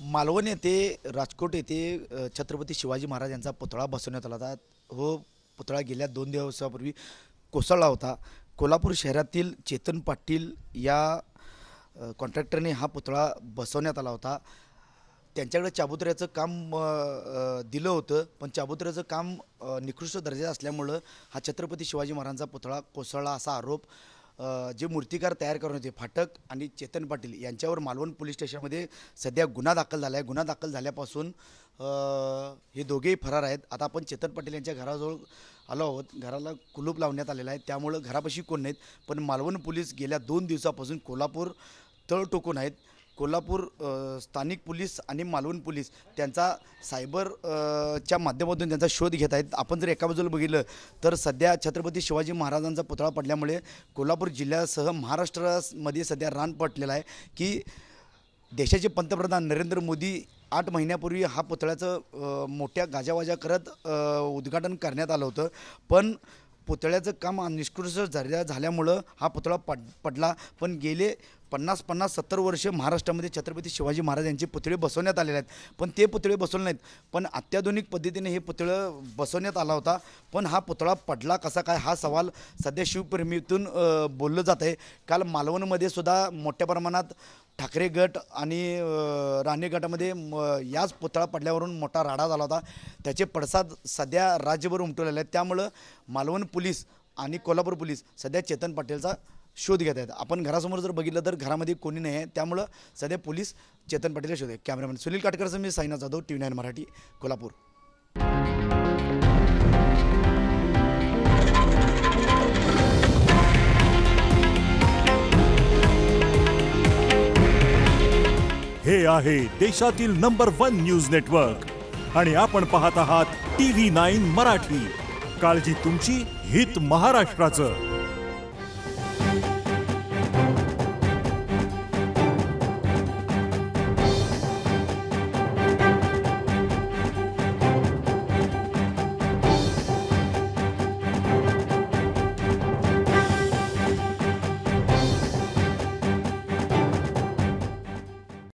मालवण येथे राजकोट येथे छत्रपती शिवाजी महाराज यांचा पुतळा बसवण्यात आला होता। हो पुतळा गेल्या 2 दिवसापूर्वी कोसळला होता। कोल्हापूर शहरातील चेतन पाटील या कॉन्ट्रॅक्टरने हा पुतळा बसवण्यात आला होता। त्यांच्याकडे चाबुत्र्याचं काम दिलं होतं, पण चाबुत्र्याचं काम निकृष्ट दर्जाचं असल्यामुळं हा छत्रपती शिवाजी महाराजांचा पुतळा कोसळला असा आरोप जे मूर्तिकार तयार करून होते फाटक आणि चेतन पाटील यांच्यावर मालवण पोलीस स्टेशनमध्ये सध्या गुन्हा दाखल झाला आहे। गुन्हा दाखल झाल्यापासून हे दोघेही फरार आहेत। आता आपण चेतन पाटील यांच्या घराजवळ आलो आहोत। घराला कुलूप लावण्यात आलेला आहे, त्यामुळे घरापाशी कोण नाहीत, पण मालवण पोलीस गेल्या 2 दिवसापासून कोल्हापूर तळ टोकून आहेत। कोल्हापूर स्थानिक पोलीस आणि मालवण पोलीस त्यांचा सायबर च्या माध्यमातून त्यांचा शोध घेत आहेत। आपण जर एका बाजूला बघितलं तर सध्या छत्रपती शिवाजी महाराजांचा पुतळा पडल्यामुळे कोल्हापूर जिल्ह्यासह महाराष्ट्रामध्ये सध्या रान पडलेला आहे की देशाचे पंतप्रधान नरेंद्र मोदी 8 महिन्यापूर्वी हा पुतळ्याचं मोठ्या गाजावाजा करत उद्घाटन करण्यात आलं होतं, पण पुतळ्याचं काम निष्कृष्ट झाल्यामुळं हा पुतळा पडला। पण गेले 50-70 वर्ष महाराष्ट्रामध्ये छत्रपती शिवाजी महाराज यांचे पुतळे बसवण्यात आलेले आहेत, पण ते पुतळे बसवले नाहीत। पण अत्याधुनिक पद्धतीने हे पुतळं बसवण्यात आला होता, पण हा पुतळा पडला कसा काय हा सवाल सध्या शिवप्रेमीतून बोललं जात आहे। काल मालवणमध्ये सुद्धा मोठ्या प्रमाणात ठाकरे गट आणि राणे गटामध्ये याच पुतळा पडल्यावरून मोठा राडा झाला होता। त्याचे पडसाद सध्या राज्यभर उमटवलेले आहेत। त्यामुळं मालवण पोलीस आणि कोल्हापूर पोलीस सध्या चेतन पाटीलचा शोध घेत आहेत। आपण घरासमोर जर बघितलं तर घरामध्ये कोणी नाही आहे, त्यामुळं सध्या पोलीस चेतन पाटीलला शोध आहे। कॅमेरामॅन सुनील काटकरसह मी साईनाथ जाधव, TV9 मराठी, कोल्हापूर। हे आहे देशातील नंबर 1 न्यूज नेटवर्क आणि आपण पाहत आहात TV9 मराठी। काळजी तुमची, हित महाराष्ट्राचं।